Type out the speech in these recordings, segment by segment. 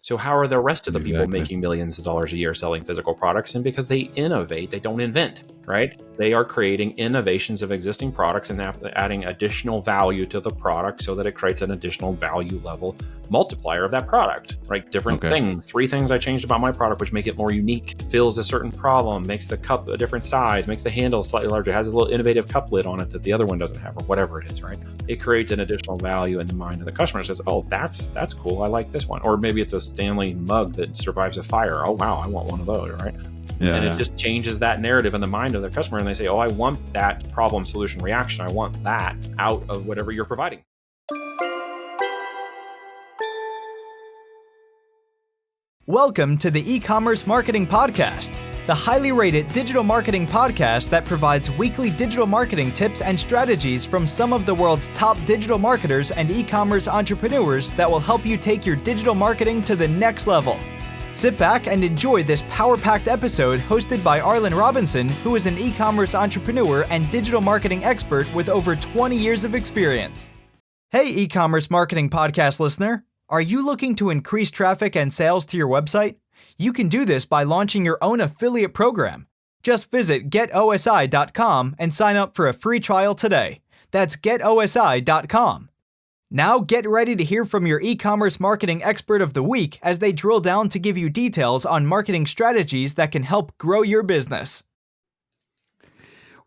So how are the rest of the people Exactly. making millions of dollars a year selling physical products? And because they innovate, they don't invent, right? They are creating innovations of existing products and adding additional value to the product so that it creates an additional value level multiplier of that product, right? Different things, 3 things I changed about my product, which make it more unique, fills a certain problem, makes the cup a different size, makes the handle slightly larger, has a little innovative cup lid on it that the other one doesn't have, or whatever it is, right? It creates an additional value in the mind of the customer. It says, oh, that's cool. I like this one. Or maybe it's a Stanley mug that survives a fire. Oh, wow, I want one of those, right? And it just changes that narrative in the mind of the customer. And they say, oh, I want that problem solution reaction. I want that out of whatever you're providing. Welcome to the Ecommerce Marketing Podcast, the highly rated digital marketing podcast that provides weekly digital marketing tips and strategies from some of the world's top digital marketers and e-commerce entrepreneurs that will help you take your digital marketing to the next level. Sit back and enjoy this power-packed episode hosted by Arlen Robinson, who is an e-commerce entrepreneur and digital marketing expert with over 20 years of experience. Hey, e-commerce marketing podcast listener. Are you looking to increase traffic and sales to your website? You can do this by launching your own affiliate program. Just visit getosi.com and sign up for a free trial today. That's getosi.com. Now get ready to hear from your e-commerce marketing expert of the week as they drill down to give you details on marketing strategies that can help grow your business.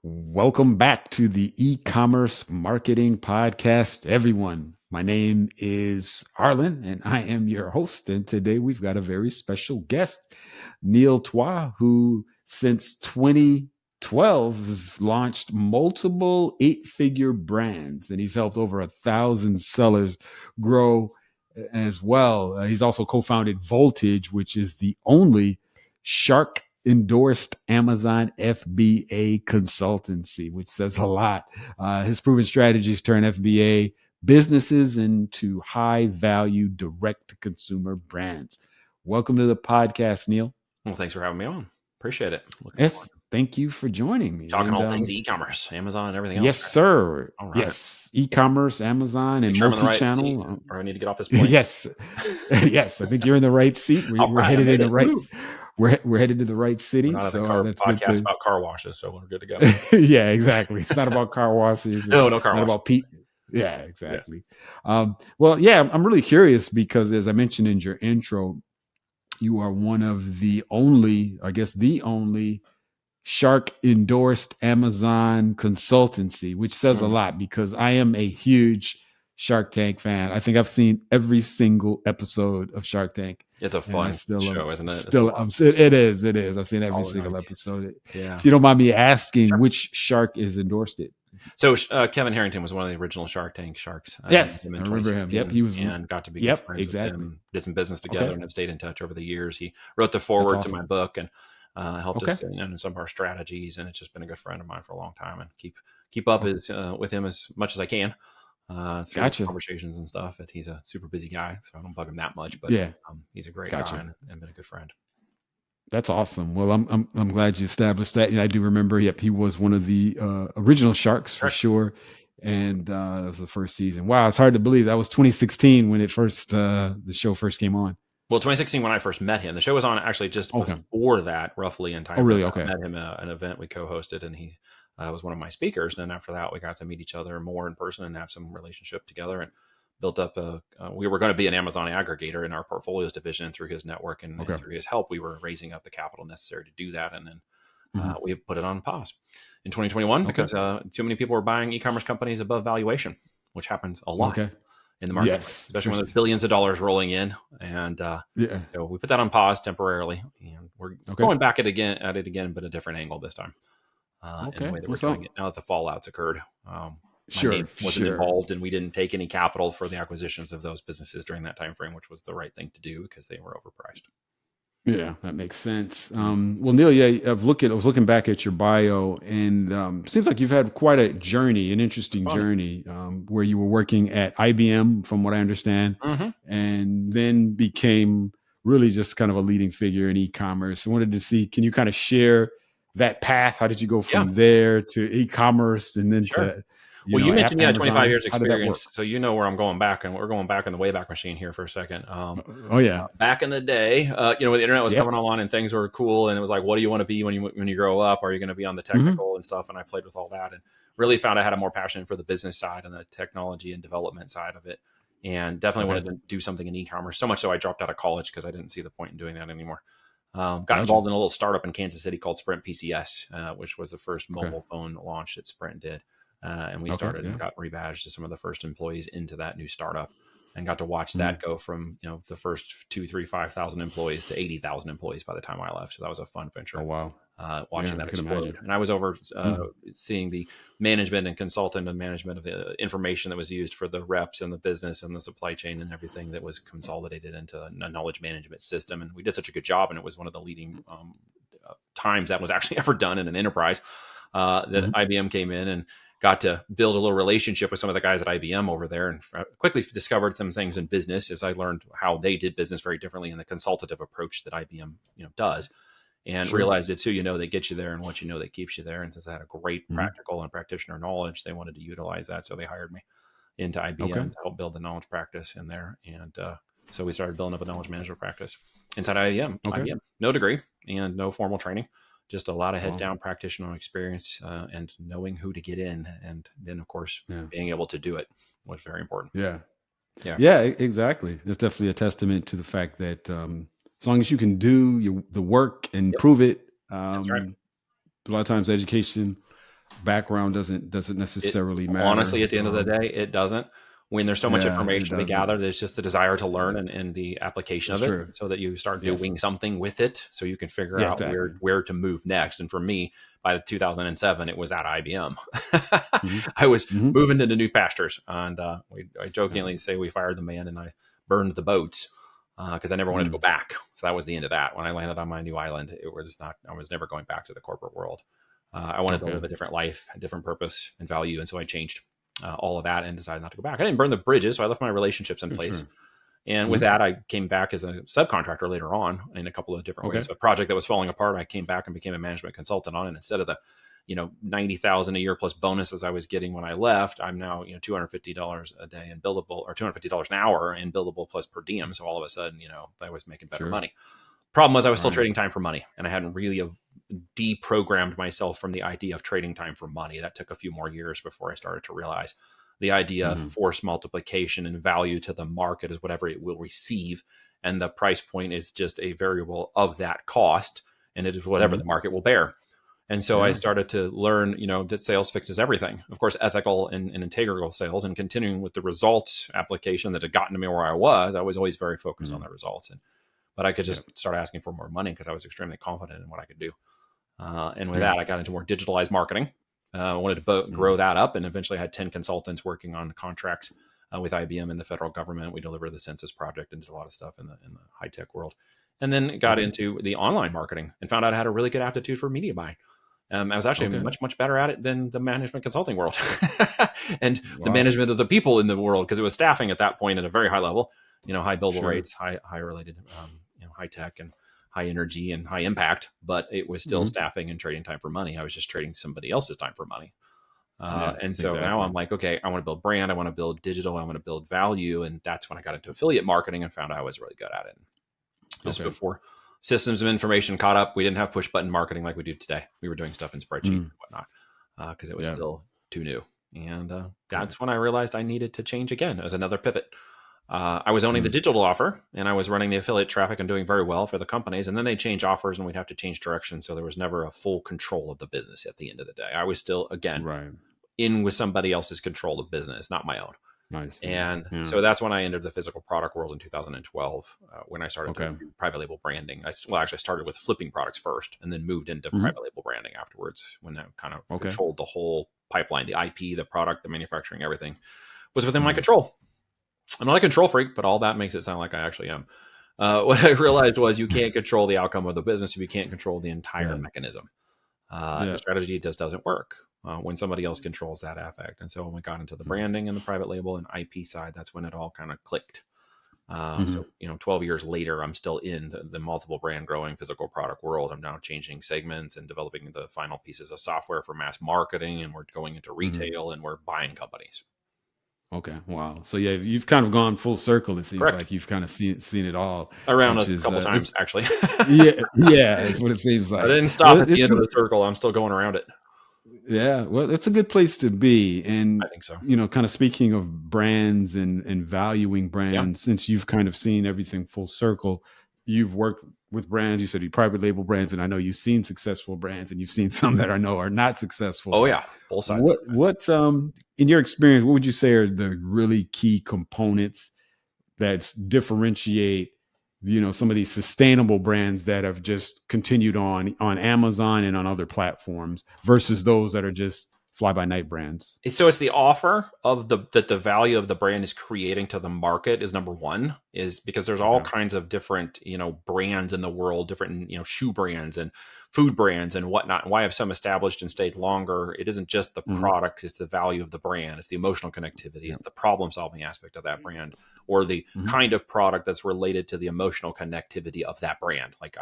Welcome back to the E-commerce Marketing Podcast, everyone. My name is Arlen, and I am your host. And today we've got a very special guest, Neal, who since 2012 has launched multiple 8-figure brands, and he's helped over 1,000 sellers grow as well. He's also co-founded Voltage, which is the only Shark endorsed Amazon FBA consultancy, which says a lot. His proven strategies turn FBA businesses into high value direct to consumer brands. Welcome to the podcast, Neal. Well, thanks for having me on. Appreciate it. Yes. Thank you for joining me. Talking all things e-commerce, Amazon and everything else. Yes, sir. All right. Yes. E-commerce, Amazon, and multi-channel. Right, or I need to get off this point. Yes. Yes. I think you're in the right seat. We're headed in the right. We're headed to the right city. So that's podcast good about car washes. So we're good to go. Yeah, exactly. It's not about car washes. No car washes. About Pete. Yeah, exactly. Yeah. I'm really curious because, as I mentioned in your intro, you are one of the only, the only Shark endorsed Amazon consultancy, which says a lot because I am a huge Shark Tank fan. I think I've seen every single episode of Shark Tank. It's a fun show, isn't it? It is. I've seen every single episode. Yeah. If you don't mind me asking, which Shark is endorsed it? So Kevin Harrington was one of the original Shark Tank sharks. Yes, I remember him. Yep, he was, and got to be good friends with him. Did some business together and have stayed in touch over the years. He wrote the foreword to my book and helped us in some of our strategies. And it's just been a good friend of mine for a long time. And keep up with him as much as I can through conversations and stuff. But he's a super busy guy, so I don't bug him that much. But he's a great guy and been a good friend. That's awesome. Well, I'm glad you established that. I do remember. Yep, he was one of the original Sharks for sure, and that was the first season. Wow, it's hard to believe that was 2016 when the show first came on. Well, 2016 when I first met him. The show was on actually just before that, roughly in time. Oh, really? Okay. I met him at an event we co-hosted, and he was one of my speakers. And then after that, we got to meet each other more in person and have some relationship together, and built up we were going to be an Amazon aggregator in our portfolios division, and through his network and through his help, we were raising up the capital necessary to do that. And then we put it on pause in 2021 because too many people were buying e-commerce companies above valuation, which happens a lot in the market, especially when there's billions of dollars rolling in. And so we put that on pause temporarily, and we're going back at it again, but a different angle this time in the way that we're doing it now that the fallout's occurred. My name wasn't involved, and we didn't take any capital for the acquisitions of those businesses during that time frame, which was the right thing to do because they were overpriced. Yeah, that makes sense. Well, Neal, I was looking back at your bio, and seems like you've had quite a journey, an interesting journey, where you were working at IBM, from what I understand, and then became really just kind of a leading figure in e-commerce. I wanted to see, can you kind of share that path? How did you go from there to e-commerce and then to Well, you mentioned 25 Amazon? years How did that work? experience, so you know where I'm going back, and we're going back in the Wayback Machine here for a second. Oh yeah. Back in the day, when the internet was Yep. coming along and things were cool, and it was like, what do you want to be when you grow up? Are you going to be on the Hmm. technical and stuff? And I played with all that, and really found I had a more passion for the business side and the technology and development side of it, and definitely Okay. wanted to do something in e-commerce. So much so I dropped out of college because I didn't see the point in doing that anymore. Got Gotcha. involved in a little startup in Kansas City called Sprint PCS, which was the first Okay. mobile phone launch that Sprint did. And we Okay. started and Yeah. got rebadged as some of the first employees into that new startup, and got to watch Mhm. that go from the first 2, 3, 5,000 employees to 80,000 employees by the time I left. So that was a fun venture. Oh wow. Watching Yeah, that I can explode. imagine. And I was over Mhm. seeing the management and consultant and management of the information that was used for the reps and the business and the supply chain and everything that was consolidated into a knowledge management system. And we did such a good job, and it was one of the leading times that was actually ever done in an enterprise, that Mhm. IBM came in and got to build a little relationship with some of the guys at IBM over there, and quickly discovered some things in business as I learned how they did business very differently in the consultative approach that IBM does, and Sure. realized it's who that gets you there and what that keeps you there. And since I had a great Mhm. practical and practitioner knowledge, they wanted to utilize that. So they hired me into IBM Okay. to help build the knowledge practice in there. And so we started building up a knowledge management practice inside IBM. Okay. IBM, no degree and no formal training, just a lot of heads Wow. down practitioner experience, and knowing who to get in. And then, of course, Yeah. being able to do it was very important. Yeah. Yeah. Yeah, exactly. It's definitely a testament to the fact that as long as you can do the work and Yep. prove it, That's right. a lot of times education background doesn't necessarily matter. Honestly, at the end of the day, it doesn't. When there's so much Yeah, it information to be doesn't. gathered, it's just the desire to learn and the application That's of it, true. so that you start Yes. doing something with it, so you can figure Yeah, out exactly. where to move next. And for me, by 2007, it was at IBM. Mhm. I was Mhm. moving into new pastures, and I Yeah. jokingly say we fired the man and I burned the boats, because I never wanted to go back. So that was the end of that. When I landed on my new island, it was not. I was never going back to the corporate world. I wanted to Okay. live a different life, a different purpose and value, and so I changed all of that and decided not to go back. I didn't burn the bridges, so I left my relationships in Yeah, place. sure. And with Mhm. that, I came back as a subcontractor later on in a couple of different Okay. ways. A project that was falling apart, I came back and became a management consultant on it. Instead of the 90,000 a year plus bonuses I was getting when I left, I'm now $250 a day in billable, or $250 an hour in billable plus per diem. So all of a sudden, I was making better Sure. money. Problem was I was still Right. trading time for money, and I hadn't really deprogrammed myself from the idea of trading time for money. That took a few more years before I started to realize the idea Mhm. of force multiplication and value to the market is whatever it will receive, and the price point is just a variable of that cost, and it is whatever Mhm. the market will bear. And so I Yeah. started to learn, that sales fixes everything. Of course, ethical and integral sales, and continuing with the results application that had gotten to me where I was always very focused on Mhm. the results. But I could Yeah. just start asking for more money because I was extremely confident in what I could do. And with Yeah. that, I got into more digitalized marketing. I wanted to Mhm. grow that up, and eventually had 10 consultants working on contracts with IBM and the federal government. We delivered the census project and did a lot of stuff in the high tech world. And then got Okay. into the online marketing and found out I had a really good aptitude for media buying. I was actually Okay. much, much better at it than the management consulting world and the Wow. management of the people in the world, because it was staffing at that point at a very high level, high billable Sure. rates, high related, high tech and high energy and high impact, but it was still Mhm. staffing and trading time for money. I was just trading somebody else's time for money. Yeah, And so now exactly. I'm like, okay, I want to build brand. I want to build digital. I want to build value. And that's when I got into affiliate marketing and found I was really good at it. This is Okay. before systems of information caught up. We didn't have push button marketing like we do today. We were doing stuff in spreadsheets and whatnot, because it was Yeah. still too new. And that's when I realized I needed to change again. It was another pivot. I was owning the digital offer, and I was running the affiliate traffic and doing very well for the companies. And then they change offers, and we'd have to change direction. So there was never a full control of the business at the end of the day. I was still, again, Right. in with somebody else's control of business, not my own. Nice. And Yeah. so that's when I entered the physical product world in 2012, when I started Okay. to do private label branding. Actually, I started with flipping products first, and then moved into Mhm. private label branding afterwards, when I kind of Okay. controlled the whole pipeline, the IP, the product, the manufacturing, everything was within my Mhm. control. I'm not a control freak, but all that makes it sound like I actually am. What I realized was you can't control the outcome of the business if you can't control the entire Yeah. mechanism. Yeah. The strategy just doesn't work when somebody else controls that affect. And so when we got into the Mhm. branding and the private label and IP side, that's when it all kind of clicked. Mhm. So, 12 years later, I'm still in the multiple brand growing physical product world. I'm now changing segments and developing the final pieces of software for mass marketing, and we're going into Mhm. retail and we're buying companies. Okay. Wow. So yeah, you've kind of gone full circle. It seems Correct. like you've kind of seen it all, Around which a is couple times, actually. yeah, yeah, is what it seems I like. didn't Well, stop at the end of the circle. I'm still going around it. yeah, well, it's a good place to be. I And, think so. kind of speaking of brands and valuing Yeah. brands, since you've kind of seen everything full circle, you've worked with brands, you said you private label brands, and I know you've seen successful brands and you've seen some that I know are not successful. Oh yeah. Both sides of What, the fence. what, in your experience, what would you say are the really key components that differentiate some of these sustainable brands that have just continued on Amazon and on other platforms versus those that are just fly by night brands? So it's the offer of that the value of the brand is creating to the market is number one, is because there's all Okay. kinds of different, brands in the world, different, shoe brands and food brands and whatnot. And why have some established and stayed longer? It isn't just the Hmm. product, it's the value of the brand, it's the emotional connectivity, Yeah. it's the problem solving aspect of that brand, or the Hmm. kind of product that's related to the emotional connectivity of that brand. Like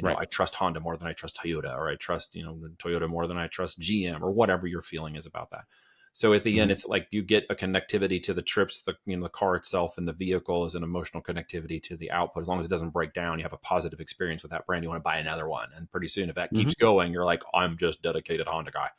Right. I trust Honda more than I trust Toyota, or I trust, Toyota more than I trust GM, or whatever your feeling is about that. So at the end, Hmm. it's like you get a connectivity to the trips, the car itself, and the vehicle is an emotional connectivity to the output. As long as it doesn't break down, you have a positive experience with that brand. You want to buy another one, and pretty soon, if that Hmm. keeps going, you're like, I'm just dedicated Honda guy.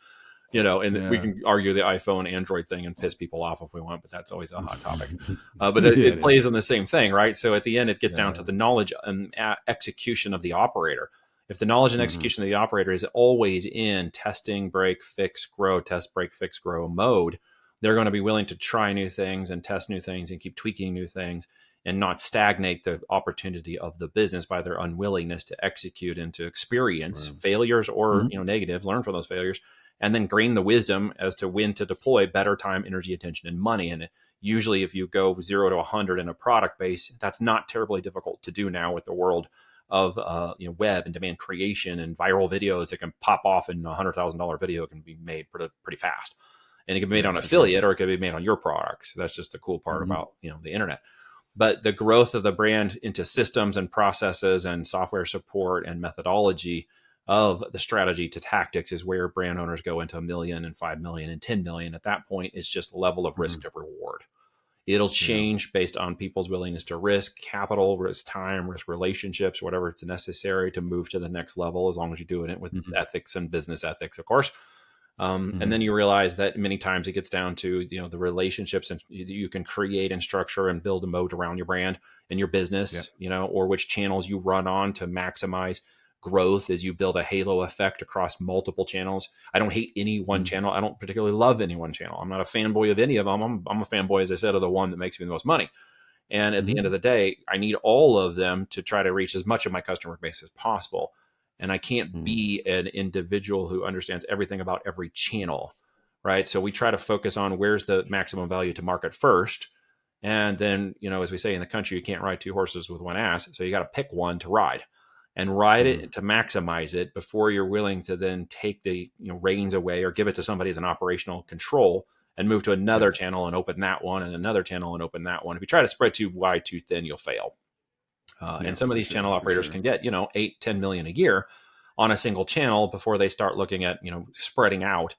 And we Yeah. can argue the iPhone Android thing and piss people off if we want, but that's always a hot topic. But Yeah, it it is. plays on the same thing, right? So at the end, it gets down to Yeah. the knowledge and execution of the operator. If the knowledge and Hmm. execution of the operator is always in testing, break, fix, grow, test, break, fix, grow mode, they're going to be willing to try new things and test new things and keep tweaking new things and not stagnate the opportunity of the business by their unwillingness to execute and to experience Right. failures or Hmm. negatives, learn from those failures, and then gain the wisdom as to when to deploy better time, energy, attention, and money. And usually, if you go 0 to 100 in a product base, that's not terribly difficult to do now with the world of web and demand creation and viral videos that can pop off, and $100,000 video can be made pretty fast, and it can be made Yeah, on for sure. affiliate or it can be made on your products. That's just the cool part Hmm. about the internet. But the growth of the brand into systems and processes and software support and methodology of the strategy to tactics is where brand owners go into 1 million and 5 million and 10 million. At that point, it's just level of risk Hmm. to reward. It'll Yeah. change based on people's willingness to risk capital, risk time, risk relationships, whatever it's necessary to move to the next level, as long as you're doing it with Hmm. ethics and business ethics, of course. And Hmm. then you realize that many times it gets down to the relationships and you can create and structure and build a moat around your brand and your Yeah. business, or which channels you run on to maximize growth as you build a halo effect across multiple channels. I don't hate any one Hmm. channel. I don't particularly love any one channel. I'm not a fanboy of any of them. I'm a fanboy, as I said, of the one that makes me the most money. And at the end of Hmm. the day, I need all of them to try to reach as much of my customer base as possible. And I can't Hmm. be an individual who understands everything about every channel, right? So we try to focus on where's the maximum value to market first. And then, as we say in the country, you can't ride two horses with one ass. So you got to pick one to ride and ride Hmm. it to maximize it before you're willing to then take the reins away or give it to somebody as an operational control and move to another Yes. channel and open that one and another channel and open that one. If you try to spread too wide, too thin, you'll fail. And Yeah, some of for these channel sure. For operators sure. can get 8, 10 million a year on a single channel before they start looking at spreading out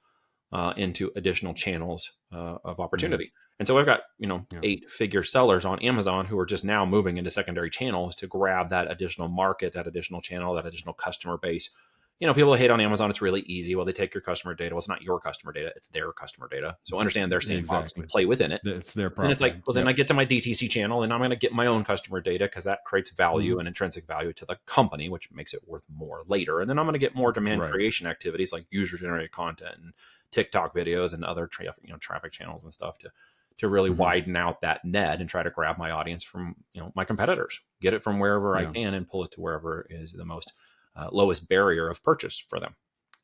into additional channels of Hmm. opportunity. And so I've got Yeah. 8-figure sellers on Amazon who are just now moving into secondary channels to grab that additional market, that additional channel, that additional customer base. People hate on Amazon. It's really easy. Well, they take your customer data. Well, it's not your customer data; it's their customer data. So understand their sandbox and Exactly. play within It's it. it's their And it's like, property. well, then I Yep. get to my DTC channel and I'm going to get my own customer data because that creates value Hmm. and intrinsic value to the company, which makes it worth more later. And then I'm going to get more demand Right. creation activities like user generated content and TikTok videos and other traffic channels and stuff to really Hmm. widen out that net and try to grab my audience from my competitors, get it from wherever I Yeah. can and pull it to wherever is the most lowest barrier of purchase for them,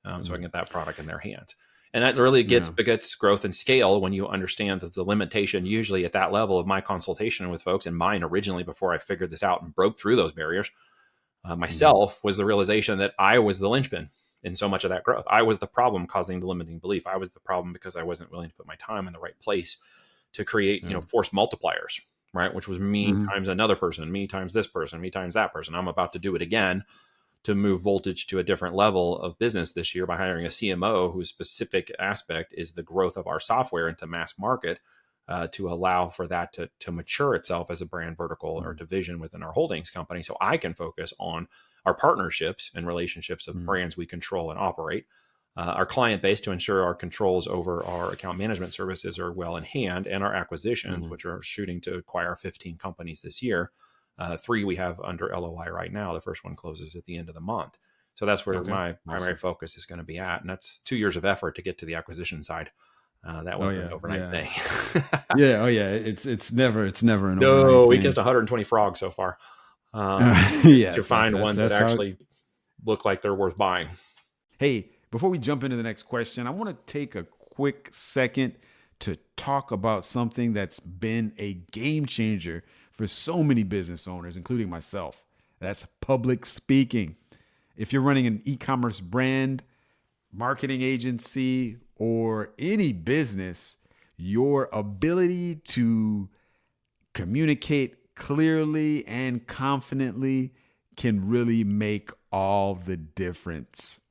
so I Hmm. can get that product in their hands. And that really Yeah. begets growth and scale when you understand that the limitation usually at that level of my consultation with folks and mine originally before I figured this out and broke through those barriers Hmm. myself was the realization that I was the linchpin in so much of that growth. I was the problem causing the limiting belief. I was the problem because I wasn't willing to put my time in the right place to create, Yeah. force multipliers. right? Which was me Mhm. times another person, me times this person, me times that person. I'm about to do it again to move voltage to a different level of business this year by hiring a CMO whose specific aspect is the growth of our software into mass market, to allow for that to mature itself as a brand vertical or Mhm. division within our holdings company. So I can focus on our partnerships and relationships of Mhm. brands we control and operate, our client base to ensure our controls over our account management services are well in hand, and our acquisitions, Mhm. which are shooting to acquire 15 companies this year. Three we have under LOI right now. The first one closes at the end of the month. So that's where Okay. my primary Awesome. focus is going to be at. And that's 2 years of effort to get to the acquisition side. That Oh wasn't an yeah. overnight Yeah. thing. Yeah. Oh yeah. It's never an overnight No, we thing. kissed 120 frogs so far, to Yes, find ones that that's how. actually look like they're worth buying. Hey, before we jump into the next question, I want to take a quick second to talk about something that's been a game changer for so many business owners, including myself. That's public speaking. If you're running an e-commerce brand, marketing agency, or any business, your ability to communicate clearly and confidently can really make all the difference.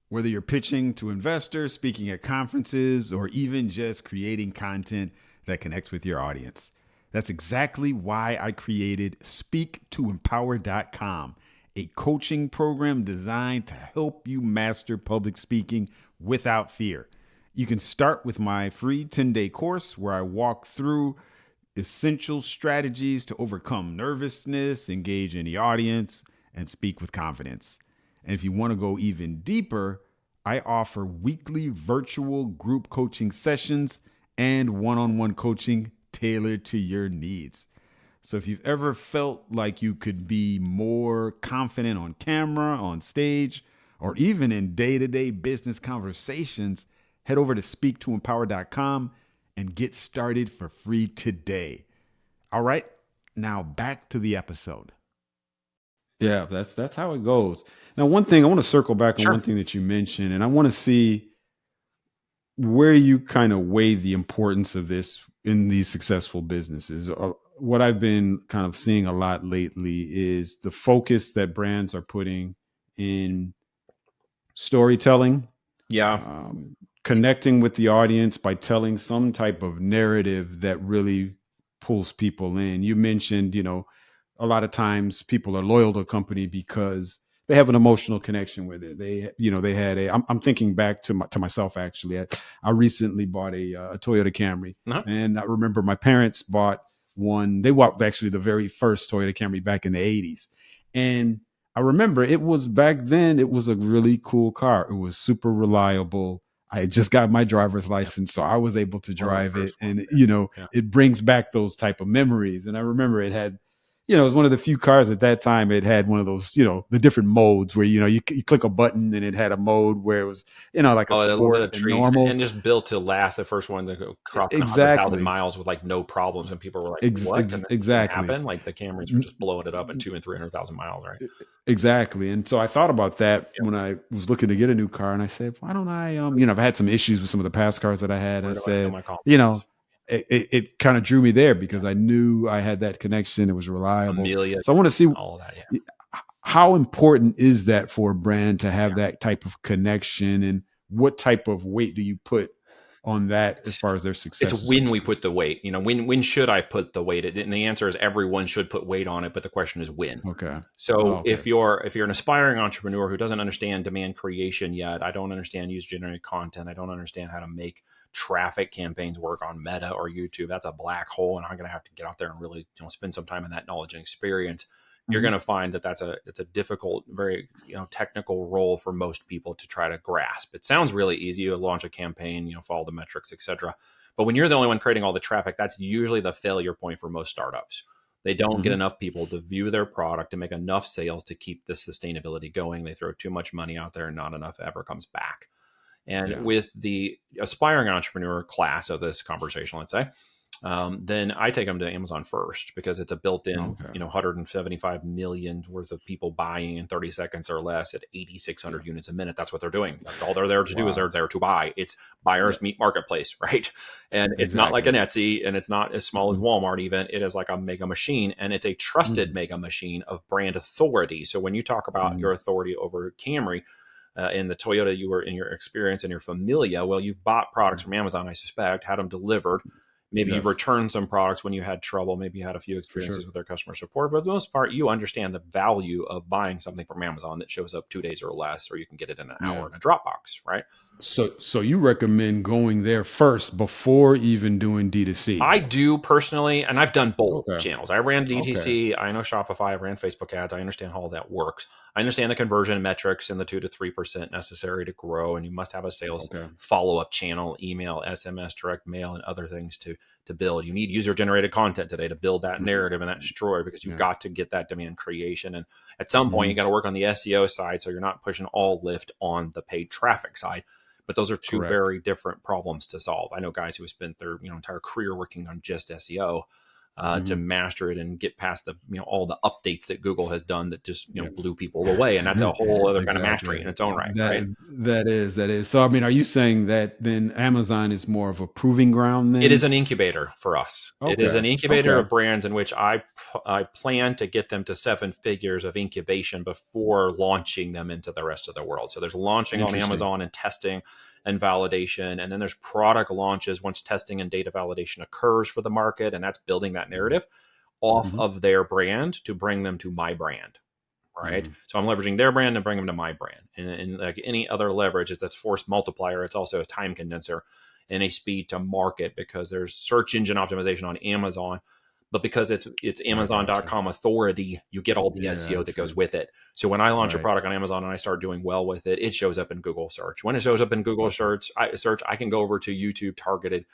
Whether you're pitching to investors, speaking at conferences, or even just creating content that connects with your audience. That's exactly why I created speaktoempower.com, a coaching program designed to help you master public speaking without fear. You can start with my free 10-day course where I walk through essential strategies to overcome nervousness, engage in the audience, and speak with confidence. And if you want to go even deeper, I offer weekly virtual group coaching sessions and one on one coaching tailored to your needs. So if you've ever felt like you could be more confident on camera, on stage, or even in day to day business conversations, head over to speaktoempower.com and get started for free today. All right, now back to the episode. Yeah, that's how it goes. Now, one thing I want to circle back on one Sure. thing that you mentioned, and I want to see where you kind of weigh the importance of this in these successful businesses. What I've been kind of seeing a lot lately is the focus that brands are putting in storytelling, Yeah. um, connecting with the audience by telling some type of narrative that really pulls people in. You mentioned, a lot of times people are loyal to a company because they have an emotional connection with it. They had I'm thinking back to myself actually. I recently bought a Toyota Camry, Uh-huh. and I remember my parents bought one. They bought actually the very first Toyota Camry back in the 80s, and I remember it was back then, it was a really cool car. It was super reliable. I had just got my driver's Yeah. license, so I was able to One of the drive it. first ones. And, Yeah. it brings back those type of memories. And I remember it had, it was one of the few cars at that time. It had one of those, the different modes where, you click a button and it had a mode where it was, like a Oh, a little bit sport of and treats normal. and just built to last. The first one to go crossing 100,000 Exactly. miles with like no problems, and people were like, "What?" And then it didn't Exactly. happen. Like the Camrys were just blowing it up at 200,000 and 300,000 miles, right? Exactly. And so I thought about that Yep. when I was looking to get a new car, and I said, why don't I, I've had some issues with some of the past cars that I had. I Where do I feel said, my confidence? it kind of drew me there because Yeah. I knew I had that connection. It was reliable. Amelia, So I want to see all of that. Yeah. how important is that for a brand to have Yeah. that type of connection, and what type of weight do you put on that as It's far as their it's success is when we concerned? put the weight. When should I put the weight? And the answer is everyone should put weight on it, but the question is when. Okay. Oh, So okay. if you're an aspiring entrepreneur who doesn't understand demand creation yet, I don't understand user generated content, I don't understand how to make traffic campaigns work on Meta or YouTube. That's a black hole, and I'm going to have to get out there and really spend some time in that knowledge and experience. You're Mhm. going to find that it's a difficult, very technical role for most people to try to grasp. It sounds really easy. You launch a campaign, follow the metrics, etc. But when you're the only one creating all the traffic, that's usually the failure point for most startups. They don't get Mhm. enough people to view their product to make enough sales to keep the sustainability going. They throw too much money out there and not enough ever comes back. And Yeah. with the aspiring entrepreneur class of this conversation, let's say, then I take them to Amazon first because it's a built-in, Okay. 175 million worth of people buying in 30 seconds or less at Yeah. 8,600 units a minute. That's what they're doing. That's all they're there to do is they're Wow. there to buy. It's Yeah. buyers meet marketplace, right? And it's not like Exactly. an Etsy, and it's not as small as Mhm. Walmart even. It is like a mega machine, and it's a trusted Mhm. mega machine of brand authority. So when you talk about Mhm. your authority over Camry, in the Toyota, you were in your experience and your familia. Well, you've bought products from Amazon, I suspect, had them delivered. Maybe you've Yes, returned some products when you had trouble. Maybe you had a few for sure. experiences with their customer support. But for the most part, you understand the value of buying something from Amazon that shows up 2 days or less, or you can get it in an hour Yeah. in a Dropbox, right? So you recommend going there first before even doing D2C? I do personally, and I've done both Okay. channels. I ran Okay. DTC. I know Shopify. I ran Facebook ads. I understand how all that works. I understand the conversion metrics and the 2 to 3% necessary to grow. And you must have a sales Okay. follow-up channel, email, SMS, direct mail, and other things to build. You need user-generated content today to build that narrative and that story because you've Yeah. got to get that demand creation. And at some point, you Mhm. got to work on the SEO side so you're not pushing all lift on the paid traffic side. But those are two Correct. very different problems to solve. I know guys who have spent their entire career working on just SEO to Mhm. master it and get past the all the updates that Google has done that just Yeah. blew people away, and that's a whole other kind of mastery in Exactly. its own right, right? That is. So I mean, are you saying that then Amazon is more of a proving ground It is then? an incubator for us. It is Okay. an incubator Okay. of brands in which I plan to get them to 7 figures of incubation before launching them into the rest of the world. So there's launching on Interesting. Amazon and testing and validation, and then there's product launches once testing and data validation occurs for the market, and that's building that Mhm. narrative off Mhm. of their brand to bring them to my brand. Right. Mhm. So I'm leveraging their brand and bring them to my brand. And like any other leverage, it's a force multiplier. It's also a time condenser and a speed to market because there's search engine optimization on Amazon. But because it's I gotcha. Amazon.com authority, you get all the Yeah, SEO I that goes see. with it. So when I launch a Right. product on Amazon and I start doing well with it, it shows up in Google search. When it shows up in Google Okay. search, I can go over to YouTube targeted,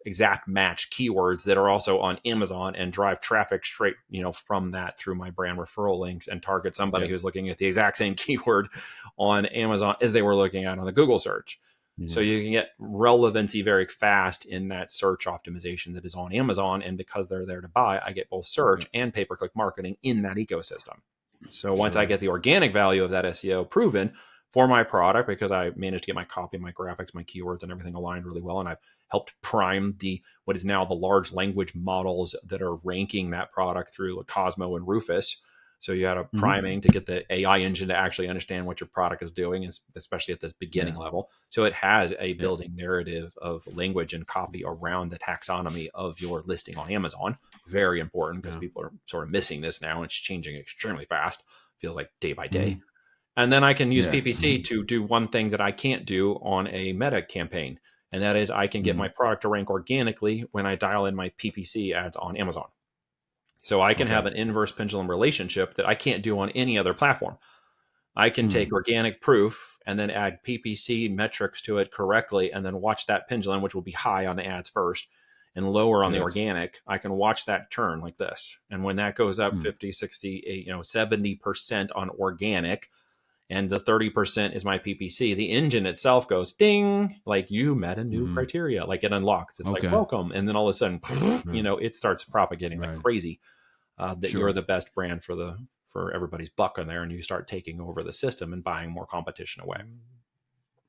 exact match keywords that are also on Amazon and drive traffic straight, from that through my brand referral links and target somebody Yeah. who's looking at the exact same keyword on Amazon as they were looking at on the Google search. So Yeah. you can get relevancy very fast in that search optimization that is on Amazon. And because they're there to buy, I get both Okay. search and pay-per-click marketing in that ecosystem. So once I Sure. get the organic value of that SEO proven for my product, because I managed to get my copy, my graphics, my keywords, and everything aligned really well, and I've helped prime the what is now the large language models that are ranking that product through Cosmo and Rufus. So you had a Mhm. priming to get the AI engine to actually understand what your product is doing, especially at this beginning Yeah. level. So it has a Yeah. building narrative of language and copy around the taxonomy of your listing on Amazon. Very important because Yeah. people are sort of missing this now. And it's changing extremely fast. Feels like day by day. Mhm. And then I can use Yeah. PPC Mhm. to do one thing that I can't do on a meta campaign. And that is I can get my Mhm. product to rank organically when I dial in my PPC ads on Amazon. So I can Okay. have an inverse pendulum relationship that I can't do on any other platform. I can take Mm. organic proof and then add PPC metrics to it correctly and then watch that pendulum, which will be high on the ads first and lower on the Yes. organic. I can watch that turn like this. And when that goes up Mm. 50, 60, 70% on organic, and the 30% is my PPC, the engine itself goes ding, like you met a new Mhm. criteria, like it unlocks. It's like, Okay. welcome. And then all of a sudden, Right. it starts propagating like Right. crazy that you're Sure. the best brand for everybody's buck on there. And you start taking over the system and buying more competition away.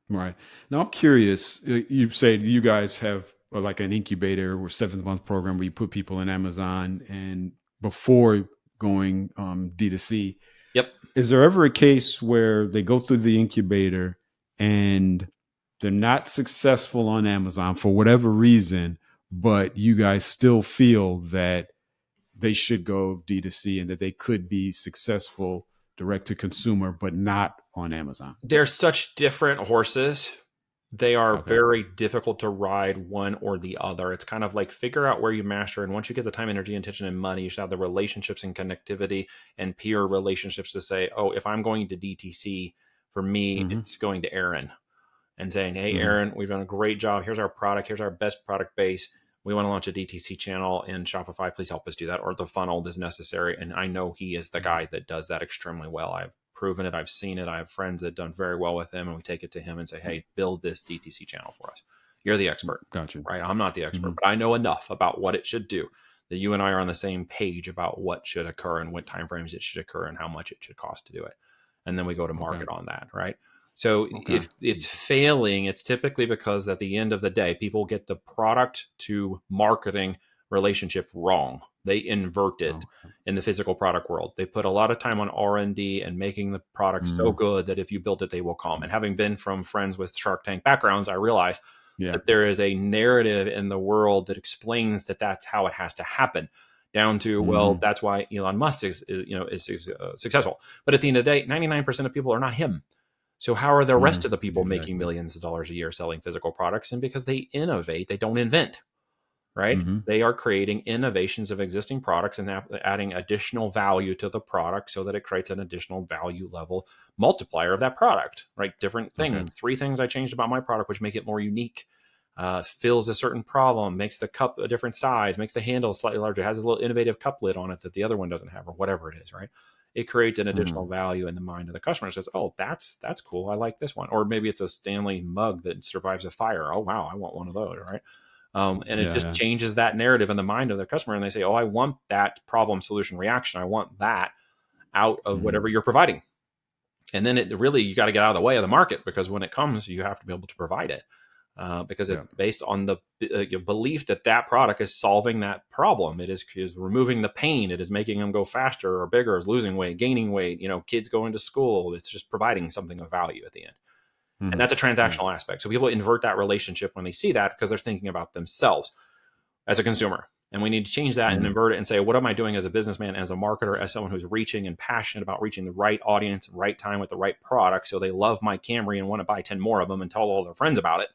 Right. Now I'm curious. You said you guys have like an incubator or 7 month program where you put people in Amazon and before going D2C. Yep. Is there ever a case where they go through the incubator and they're not successful on Amazon for whatever reason, but you guys still feel that they should go D2C and that they could be successful direct to consumer, but not on Amazon? They're such different horses. They are Okay. very difficult to ride one or the other. It's kind of like figure out where you master. And once you get the time, energy, intention, and money, you should have the relationships and connectivity and peer relationships to say, oh, if I'm going to DTC, for me, Mm-hmm. it's going to Aaron and saying, hey, Mm-hmm. Aaron, we've done a great job. Here's our product. Here's our best product base. We want to launch a DTC channel in Shopify. Please help us do that. Or the funnel is necessary. And I know he is the guy that does that extremely well. I've proven it. I've seen it. I have friends that have done very well with him. And we take it to him and say, hey, build this DTC channel for us. You're the expert, Gotcha. right? I'm not the expert, Mhm. but I know enough about what it should do that you and I are on the same page about what should occur and what timeframes it should occur and how much it should cost to do it. And then we go to Okay. market on that, right? So Okay. if it's failing, it's typically because at the end of the day, people get the product to marketing relationship wrong. They invert it Okay. in the physical product world. They put a lot of time on R&D and making the product so Mhm. good that if you build it, they will come. And having been from friends with Shark Tank backgrounds, I realize Yeah. that there is a narrative in the world that explains that that's how it has to happen. Down to, well, Mhm. that's why Elon Musk is successful. But at the end of the day, 99% of people are not him. So how are the rest Mhm. of the people making Exactly. millions of dollars a year selling physical products? And because they innovate, they don't invent, right? Mhm. They are creating innovations of existing products and adding additional value to the product so that it creates an additional value level multiplier of that product, right? Different Okay. things. 3 things I changed about my product, which make it more unique. Fills a certain problem, makes the cup a different size, makes the handle slightly larger, has a little innovative cup lid on it that the other one doesn't have, or whatever it is, right? It creates an additional Mhm. value in the mind of the customer. It says, "Oh, that's cool. I like this one." Or maybe it's a Stanley mug that survives a fire. Oh, wow, I want one of those, right? And it Yeah. just Yeah. changes that narrative in the mind of the customer, and they say, "Oh, I want that problem solution reaction. I want that out of Mhm. whatever you're providing." And then it really, you got to get out of the way of the market, because when it comes, you have to be able to provide it, because Yeah. it's based on the belief that that product is solving that problem. It is removing the pain. It is making them go faster or bigger, is losing weight, gaining weight, kids going to school. It's just providing something of value at the end. And Mhm. that's a Yeah. transactional aspect. So people invert that relationship when they see that, because they're thinking about themselves as a consumer. And we need to change that and Mhm. invert it and say, what am I doing as a businessman, as a marketer, as someone who's reaching and passionate about reaching the right audience, right time with the right product, so they love my Camry and want to buy 10 more of them and tell all their friends about it.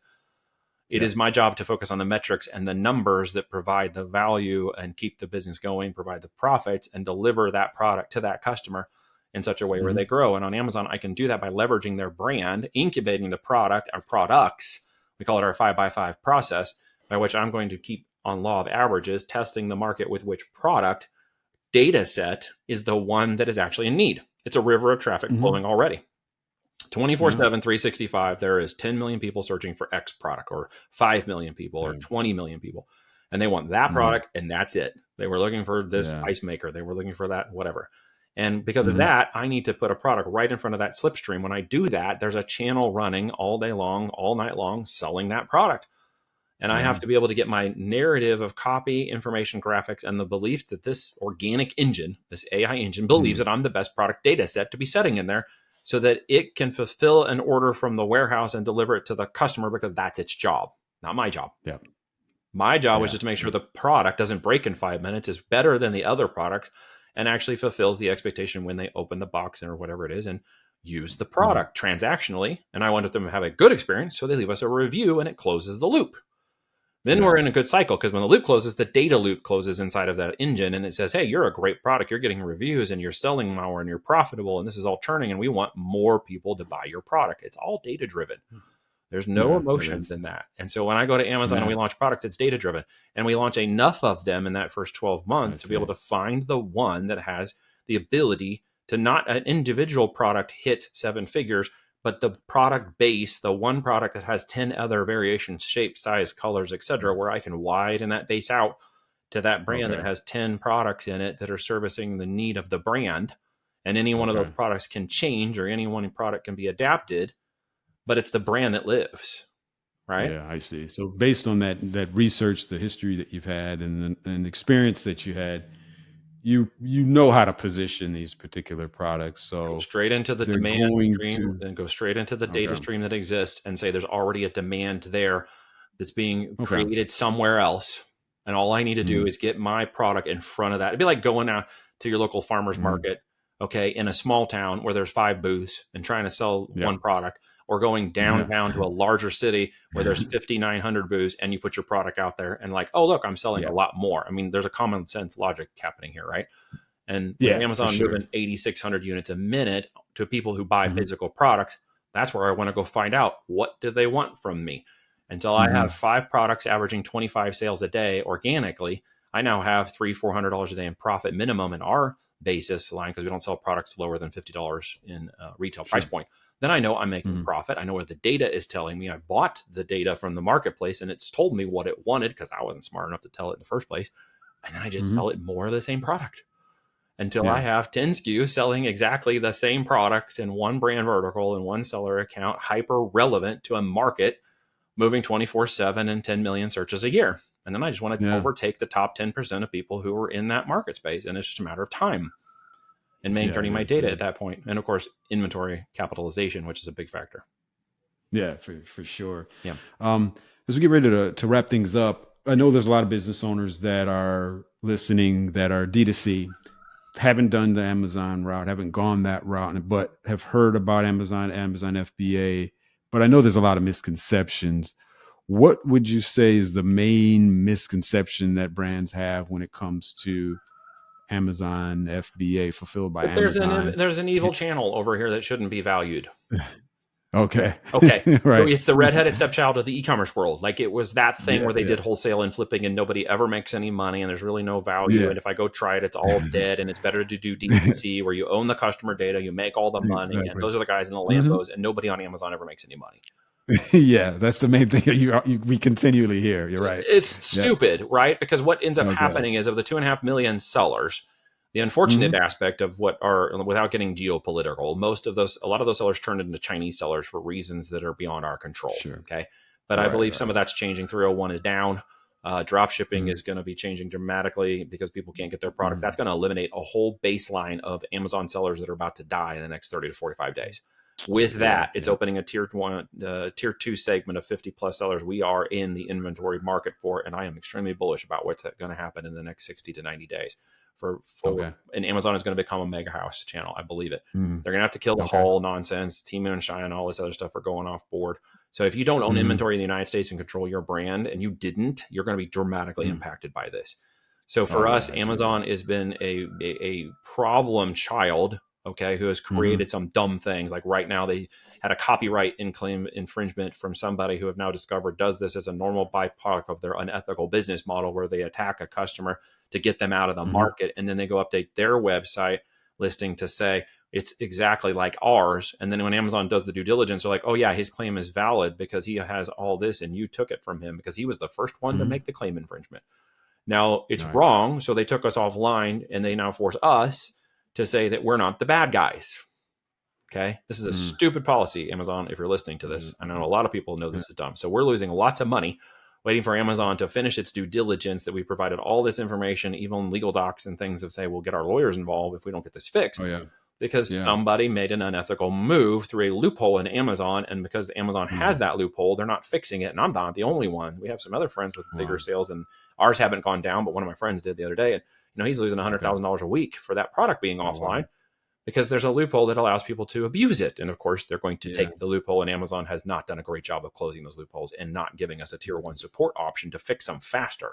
It Yeah. is my job to focus on the metrics and the numbers that provide the value and keep the business going, provide the profits, and deliver that product to that customer in such a way where Mhm. they grow. And on Amazon, I can do that by leveraging their brand, incubating the product, our products. We call it our 5x5 process, by which I'm going to keep on law of averages, testing the market with which product data set is the one that is actually in need. It's a river of traffic Mhm. flowing already. Yeah. 24/7, 365, there is 10 million people searching for X product, or 5 million people, or Yeah. 20 million people. And they want that Mhm. product, and that's it. They were looking for this Yeah. ice maker. They were looking for that, whatever. And because of Mhm. that, I need to put a product right in front of that slipstream. When I do that, there's a channel running all day long, all night long, selling that product. And I have Yeah. to be able to get my narrative of copy, information, graphics, and the belief that this organic engine, this AI engine, believes Mhm. that I'm the best product data set to be setting in there, so that it can fulfill an order from the warehouse and deliver it to the customer, because that's its job, not my job. Yeah. My job was Yeah. just to make sure Yeah. the product doesn't break in 5 minutes, is better than the other products, and actually fulfills the expectation when they open the box or whatever it is and use the Mhm. product transactionally. And I wanted them to have a good experience, so they leave us a review and it closes the loop. Then Yeah. we're in a good cycle, because when the loop closes, the data loop closes inside of that engine, and it says, "Hey, you're a great product. You're getting reviews, and you're selling more, and you're profitable, and this is all churning, and we want more people to buy your product." It's all data driven. There's no Yeah. It emotion is. in that. And so when I go to Amazon and we Yeah. launch products, it's data driven, and we launch enough of them in that first 12 I months to be able see. to find the one that has the ability to not an individual product hit 7 figures, but the product base, the one product that has 10 other variations, shapes, size, colors, etc., Mm. where I can widen that base out to that brand that Okay. has 10 products in it that are servicing the need of the brand. And any one of those Okay. products can change, or any one product can be adapted, but it's the brand that lives, right? Yeah, I see. So based on that research, the history that you've had, and the experience that you had, you know how to position these particular products. Go So straight into the they're demand going stream, to. and go straight into the data Okay. stream that exists, and say there's already a demand there that's being Okay. created somewhere else. And all I need to do Mhm. is get my product in front of that. It'd be like going out to your local farmer's Mhm. market, okay, in a small town where there's 5 booths and trying to sell Yeah. one product, or going Yeah. downtown to a larger city where there's 5,900 booths and you put your product out there and, like, oh, look, I'm selling a Yeah. lot more. I mean, there's a common sense logic happening here, right? And with Yeah, for Amazon sure. moving 8,600 units a minute to people who buy Mhm. physical products, that's where I want to go find out, what do they want from me? Until I have Mhm. 5 products averaging 25 sales a day organically, I now have $300-400 a day in profit minimum in our basis line, because we don't sell products lower than $50 in retail price Sure. point. then I know I'm making profit. I know what the data is telling me. I bought the data from the marketplace and it's told me what it wanted because I wasn't smart enough to tell it in the first place. And then I just sell it more of the same product until I have 10 SKUs selling exactly the same products in one brand vertical and one seller account, hyper relevant to a market moving 24/7 and 10 million searches a year. And then I just want to overtake the top 10% of people who are in that market space. And it's just a matter of time and maintaining my data at that point. And of course, inventory capitalization, which is a big factor. Yeah, for sure. Yeah. As we get ready to wrap things up, I know there's a lot of business owners that are listening that are D2C, haven't done the Amazon route, haven't gone that route, but have heard about Amazon FBA. But I know there's a lot of misconceptions. What would you say is the main misconception that brands have when it comes to Amazon FBA fulfilled by Amazon? There's an evil channel over here that shouldn't be valued. Okay. Right. It's the redheaded stepchild of the e-commerce world. Like it was that thing where they did wholesale and flipping and nobody ever makes any money and there's really no value. And if I go try it, it's all dead. And it's better to do DTC where you own the customer data, you make all the money. And those are the guys in the Lambos and nobody on Amazon ever makes any money. Yeah, that's the main thing we continually hear. You're right. It's stupid, right? Because what ends up happening is of the 2.5 million sellers, the unfortunate aspect of what are, without getting geopolitical, a lot of those sellers turned into Chinese sellers for reasons that are beyond our control. Sure. Okay. But I believe some of that's changing. 301 is down. Drop shipping is going to be changing dramatically because people can't get their products. That's going to eliminate a whole baseline of Amazon sellers that are about to die in the next 30 to 45 days. With that, it's opening a tier 2 segment of 50 plus sellers we are in the inventory market for. And I am extremely bullish about what's going to happen in the next 60 to 90 days. And Amazon is going to become a mega house channel. I believe it. They're going to have to kill the whole nonsense. Temu and Shine and all this other stuff are going off board. So if you don't own inventory in the United States and control your brand, and you didn't, you're going to be dramatically impacted by this. So for us, Amazon has been a problem child, who has created some dumb things. Like right now, they had a copyright claim infringement from somebody who have now discovered does this as a normal byproduct of their unethical business model where they attack a customer to get them out of the market. And then they go update their website listing to say it's exactly like ours. And then when Amazon does the due diligence, they're like, oh yeah, his claim is valid because he has all this and you took it from him because he was the first one to make the claim infringement. Now it's wrong. So they took us offline and they now force us to say that we're not the bad guys. Okay. This is a stupid policy, Amazon. If you're listening to this, I know a lot of people know this is dumb. So we're losing lots of money waiting for Amazon to finish its due diligence that we provided all this information, even legal docs and things of say, we'll get our lawyers involved if we don't get this fixed. Because somebody made an unethical move through a loophole in Amazon. And because Amazon has that loophole, they're not fixing it. And I'm not the only one. We have some other friends with bigger sales and ours haven't gone down, but one of my friends did the other day. And he's losing $100,000 a week for that product being offline because there's a loophole that allows people to abuse it. And of course, they're going to take the loophole, and Amazon has not done a great job of closing those loopholes and not giving us a tier 1 support option to fix them faster.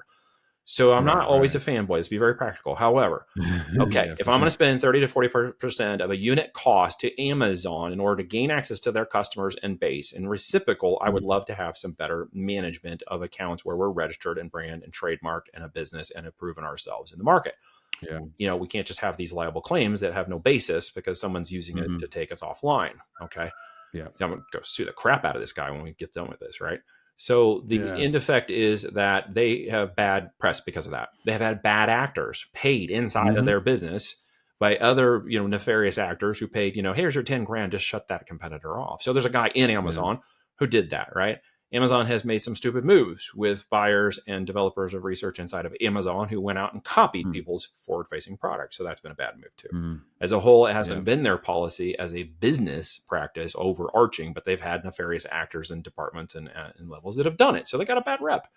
So I'm not always a fanboy. Let's be very practical. However, if I'm going to spend 30 to 40% of a unit cost to Amazon in order to gain access to their customers and base and reciprocal, I would love to have some better management of accounts where we're registered and brand and trademarked and a business and have proven ourselves in the market. We can't just have these liable claims that have no basis because someone's using it to take us offline. So I'm going to go sue the crap out of this guy when we get done with this, right? So the end effect is that they have bad press because of that. They have had bad actors paid inside of their business by other, nefarious actors who paid, here's your 10 grand, just shut that competitor off. So there's a guy in Amazon who did that, right? Amazon has made some stupid moves with buyers and developers of research inside of Amazon who went out and copied people's forward-facing products. So that's been a bad move too. As a whole, it hasn't been their policy as a business practice overarching, but they've had nefarious actors and departments and levels that have done it. So they got a bad rep.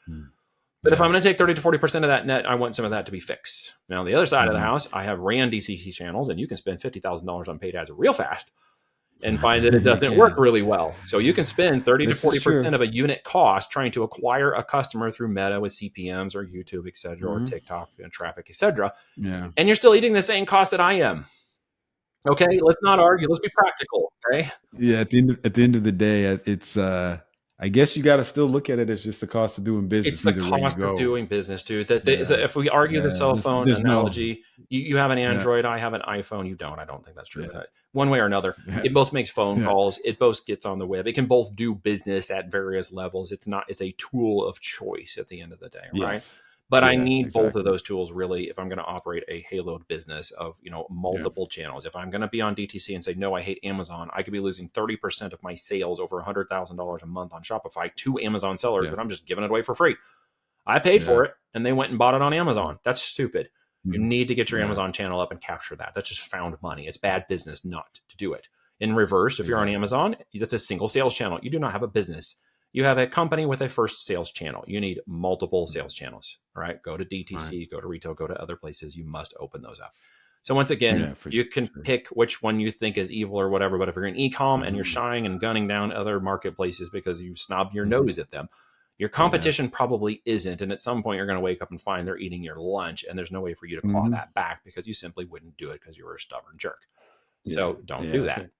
But if I'm going to take 30 to 40% of that net, I want some of that to be fixed. Now, on the other side of the house, I have ran DCC channels, and you can spend $50,000 on paid ads real fast and find that it doesn't work really well. So you can spend 30 to 40% of a unit cost trying to acquire a customer through Meta with CPMs or YouTube, et cetera, or TikTok and traffic, et cetera. And you're still eating the same cost that I am. Okay, let's not argue. Let's be practical. Okay. Yeah. At the end of the day, it's I guess you got to still look at it as just the cost of doing It's business the either way you cost of go. doing business, dude. Yeah. If we argue the Yeah. cell phone There's no, analogy, you have an yeah. Android, I have an iPhone, you don't. I don't think that's true. Yeah. One way or another, Yeah. it both makes phone Yeah. calls. It both gets on the web. It can both do business at various levels. It's a tool of choice at the end of the day, right? Yes. But I Yeah, need both of exactly. those tools really if I'm going to operate a haloed business of, Yeah. multiple channels. If I'm going to be on DTC and say, no, I hate Amazon, I could be losing 30% of my sales over $100,000 a month on Shopify to Amazon sellers, Yeah. but I'm just giving it away for free. I paid for Yeah. it and they went and bought it on Yeah. Amazon. That's stupid. You Mhm. need to get your Yeah. Amazon channel up and capture that. That's just found money. It's bad business not to do it. In reverse, if you're on Exactly. Amazon, that's a single sales channel. You do not have a business. You have a company with a first sales channel. You need multiple sales channels, right? Go to DTC, Right. go to retail, go to other places. You must open those up. So once again, Yeah, for you sure. can pick which one you think is evil or whatever. But if you're in e-com and you're Mhm. shying and gunning down other marketplaces because you snub your Mhm. nose at them, your Yeah. competition probably isn't. And at some point, you're going to wake up and find they're eating your lunch. And there's no way for you to claw Mhm. that back because you simply wouldn't do it because you were a stubborn jerk. Yeah. So don't do Yeah. that.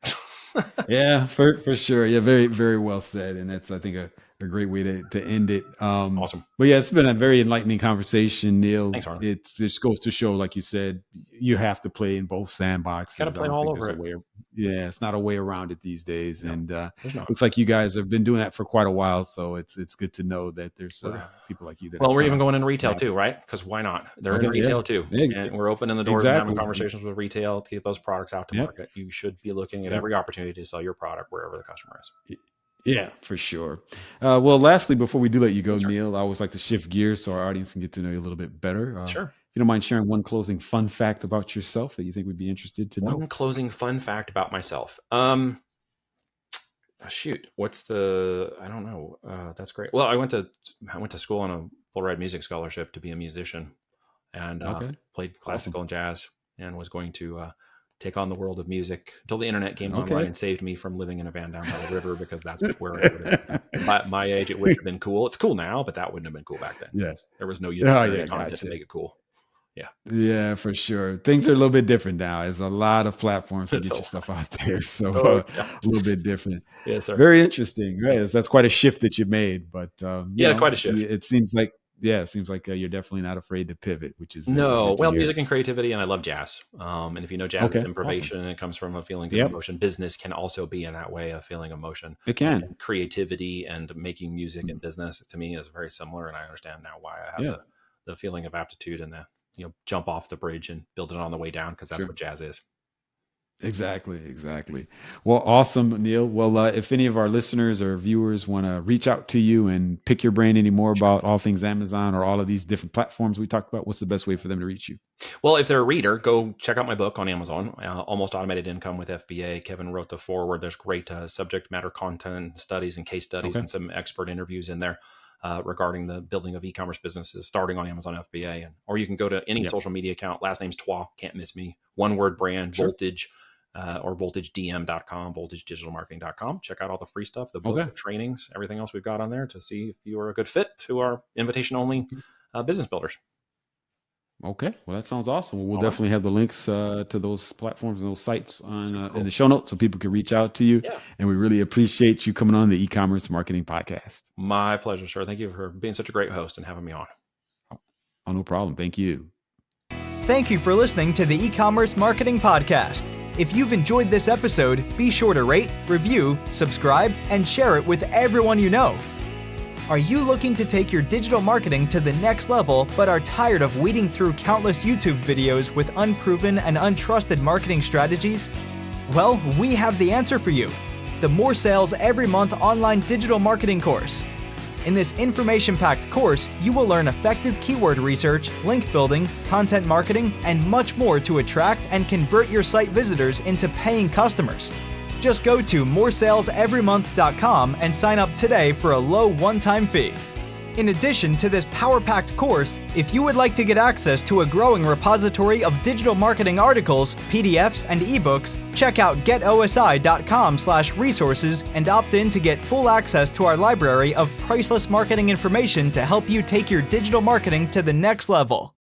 Yeah, for sure. Yeah, very, very well said. And that's, I think, a great way to end it. Awesome. But yeah, it's been a very enlightening conversation, Neal. Thanks, Arlen. It just goes to show, like you said, you have to play in both sandboxes. Gotta play I don't all think over there's it. a way. Yeah, it's not a way around it these days. No, And there's not. looks like you guys have been doing that for quite a while. So it's good to know that there's We're- people like you that. Well, are we're trying even to going in retail grab too, it. right? Because why not? They're in Okay, retail yeah. too. Yeah, And we're opening the doors and having exactly. conversations with retail to get those products out to Yep. market. You should be looking at Yep. every opportunity to sell your product wherever the customer is. Yeah, for sure. Well, lastly, before we do let you go, Yes, sir. Neal, I always like to shift gears so our audience can get to know you a little bit better. Sure. If you don't mind sharing one closing fun fact about yourself that you think would be interested to know. One closing fun fact about myself. Shoot, I don't know. That's great. Well, I went to school on a full ride music scholarship to be a musician, and Okay. played classical and jazz, and was going to take on the world of music until the internet came online Okay. and saved me from living in a van down by the river because that's where I would have, by my age, it would have been cool. It's cool now, but that wouldn't have been cool back then. Yes. There was no Oh, utility yeah, content gotcha. to make it cool. Yeah. Yeah, for sure. Things are a little bit different now. There's a lot of platforms to It's get a your stuff out there. So Oh, a yeah. little bit different. Yes, sir. Very interesting. Right. That's quite a shift that you made. But Yeah, quite a shift. it seems like you're definitely not afraid to pivot, which is No, good to well, hear. music and creativity, and I love jazz. And if you know jazz Okay, is improvisation and it comes from a feeling of Yep. emotion, business can also be in that way, a feeling of emotion. It can. And creativity and making music and business to me is very similar, and I understand now why I have Yeah. the feeling of aptitude and the jump off the bridge and build it on the way down because that's Sure. what jazz is. Exactly. Well, awesome, Neal. Well, if any of our listeners or viewers want to reach out to you and pick your brain any more about all things Amazon or all of these different platforms we talked about, what's the best way for them to reach you? Well, if they're a reader, go check out my book on Amazon, Almost Automated Income with FBA. Kevin wrote the foreword. There's great subject matter content, studies and case studies, Okay. and some expert interviews in there regarding the building of e-commerce businesses starting on Amazon FBA. Or you can go to any Yep. social media account. Last name's Twa, can't miss me. One word brand, Sure. Voltage, or voltagedm.com, voltagedigitalmarketing.com. Check out all the free stuff, the book, Okay. the trainings, everything else we've got on there to see if you are a good fit to our invitation-only business builders. Okay. Well, that sounds awesome. We'll All right. definitely have the links to those platforms and those sites on Super cool. in the show notes so people can reach out to you. Yeah. And we really appreciate you coming on the e-commerce marketing podcast. My pleasure, sir. Thank you for being such a great host and having me on. Oh, no problem. Thank you. Thank you for listening to the E-commerce Marketing Podcast. If you've enjoyed this episode, be sure to rate, review, subscribe, and share it with everyone you know. Are you looking to take your digital marketing to the next level but are tired of weeding through countless YouTube videos with unproven and untrusted marketing strategies? Well, we have the answer for you. The More Sales Every Month online digital marketing course. In this information-packed course, you will learn effective keyword research, link building, content marketing, and much more to attract and convert your site visitors into paying customers. Just go to moresaleseverymonth.com and sign up today for a low one-time fee. In addition to this power-packed course, if you would like to get access to a growing repository of digital marketing articles, PDFs, and ebooks, check out getosi.com/resources and opt in to get full access to our library of priceless marketing information to help you take your digital marketing to the next level.